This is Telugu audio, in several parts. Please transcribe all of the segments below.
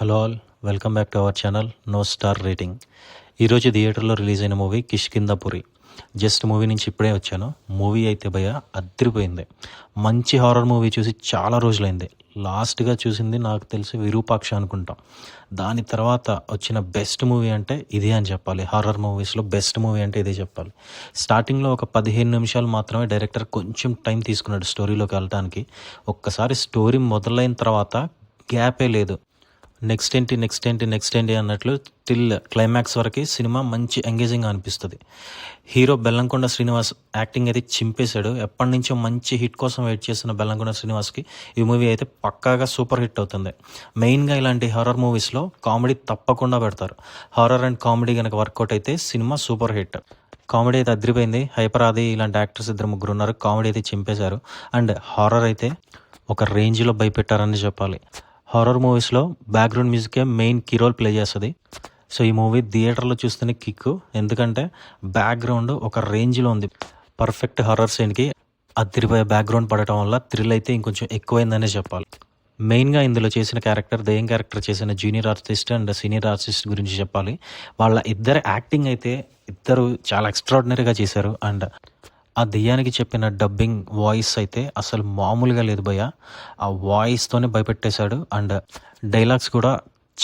Hello all, welcome back to our channel no star rating. ఈరోజు థియేటర్లో రిలీజ్ అయిన మూవీ కిష్కింధపురి. జస్ట్ మూవీ నుంచి ఇప్పుడే వచ్చాను. మూవీ అయితే భయ అదిరిపోయింది. మంచి హారర్ మూవీ చూసి చాలా రోజులైంది. లాస్ట్గా చూసింది నాకు తెలిసి విరూపాక్ష అనుకుంటాం. దాని తర్వాత వచ్చిన బెస్ట్ మూవీ అంటే ఇదే అని చెప్పాలి. హారర్ మూవీస్లో బెస్ట్ మూవీ అంటే ఇదే చెప్పాలి. స్టార్టింగ్లో ఒక 15 నిమిషాలు మాత్రమే డైరెక్టర్ కొంచెం టైం తీసుకున్నాడు స్టోరీలోకి వెళ్ళడానికి. ఒక్కసారి స్టోరీ మొదలైన తర్వాత గ్యాపే లేదు. నెక్స్ట్ ఏంటి అన్నట్లు టిల్ క్లైమాక్స్ వరకు సినిమా మంచి ఎంగేజింగ్ అనిపిస్తుంది. హీరో బెల్లంకొండ శ్రీనివాస్ యాక్టింగ్ అయితే చింపేశాడు. ఎప్పటి నుంచో మంచి హిట్ కోసం వెయిట్ చేస్తున్న బెల్లంకొండ శ్రీనివాస్కి ఈ మూవీ అయితే పక్కాగా సూపర్ హిట్ అవుతుంది. మెయిన్గా ఇలాంటి హారర్ మూవీస్లో కామెడీ తప్పకుండా పెడతారు. హారర్ అండ్ కామెడీ కనుక వర్కౌట్ అయితే సినిమా సూపర్ హిట్. కామెడీ అయితే అదిరిపోయింది. హైపర్ ఆది ఇలాంటి యాక్టర్స్ 2-3 ఉన్నారు. కామెడీ అయితే చింపేశారు. అండ్ హారర్ అయితే ఒక రేంజ్లో భయపెట్టారని చెప్పాలి. హారర్ మూవీస్లో బ్యాక్గ్రౌండ్ మ్యూజికే మెయిన్ కీ రోల్ ప్లే చేస్తుంది. సో ఈ మూవీ థియేటర్లో చూస్తేనే కిక్కు. ఎందుకంటే బ్యాక్గ్రౌండ్ ఒక రేంజ్లో ఉంది. పర్ఫెక్ట్ హారర్ సీన్కి అదిరిపోయే బ్యాక్గ్రౌండ్ పడటం వల్ల థ్రిల్ అయితే ఇంకొంచెం ఎక్కువైందనే చెప్పాలి. మెయిన్గా ఇందులో చేసిన క్యారెక్టర్, దెయ్యం క్యారెక్టర్ చేసిన junior artist and senior artist గురించి చెప్పాలి. వాళ్ళ ఇద్దరు యాక్టింగ్ అయితే ఇద్దరు చాలా ఎక్స్ట్రాడినరీగా చేశారు. అండ్ ఆ దెయ్యానికి చెప్పిన డబ్బింగ్ వాయిస్ అయితే అసలు మామూలుగా లేదు భయ్య. ఆ వాయిస్తోనే భయపెట్టేశాడు. అండ్ డైలాగ్స్ కూడా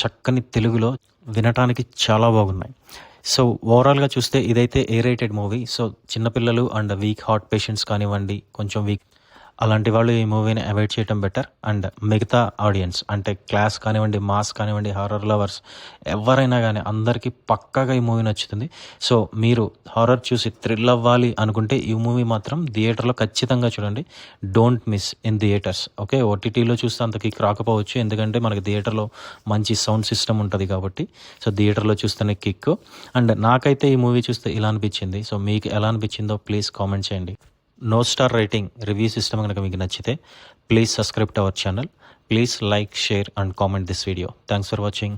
చక్కని తెలుగులో వినటానికి చాలా బాగున్నాయి. సో ఓవరాల్గా చూస్తే ఇదైతే ఏ రేటెడ్ మూవీ. సో చిన్నపిల్లలు అండ్ వీక్ హార్ట్ పేషెంట్స్ కానివ్వండి, కొంచెం వీక్ అలాంటి వాళ్ళు ఈ మూవీని అవాయిడ్ చేయడం బెటర్. అండ్ మిగతా ఆడియన్స్ అంటే క్లాస్ కానివ్వండి, మాస్ కానివ్వండి, హారర్ లవర్స్ ఎవరైనా కానీ అందరికీ పక్కాగా ఈ మూవీ నచ్చుతుంది. సో మీరు హారర్ చూసి థ్రిల్ అవ్వాలి అనుకుంటే ఈ మూవీ మాత్రం థియేటర్లో ఖచ్చితంగా చూడండి. Don't miss in theatres. Okay, ఓటీటీలో చూస్తే అంత కిక్ రాకపోవచ్చు, ఎందుకంటే మనకి థియేటర్లో మంచి సౌండ్ సిస్టమ్ ఉంటుంది కాబట్టి. సో థియేటర్లో చూస్తేనే కిక్. అండ్ నాకైతే ఈ మూవీ చూస్తే ఇలా అనిపించింది. సో మీకు ఎలా అనిపించిందో ప్లీజ్ కామెంట్ చేయండి. No star rating review system కనుక మీకు నచ్చితే please subscribe to our channel. Please like, share and comment this video. Thanks for watching.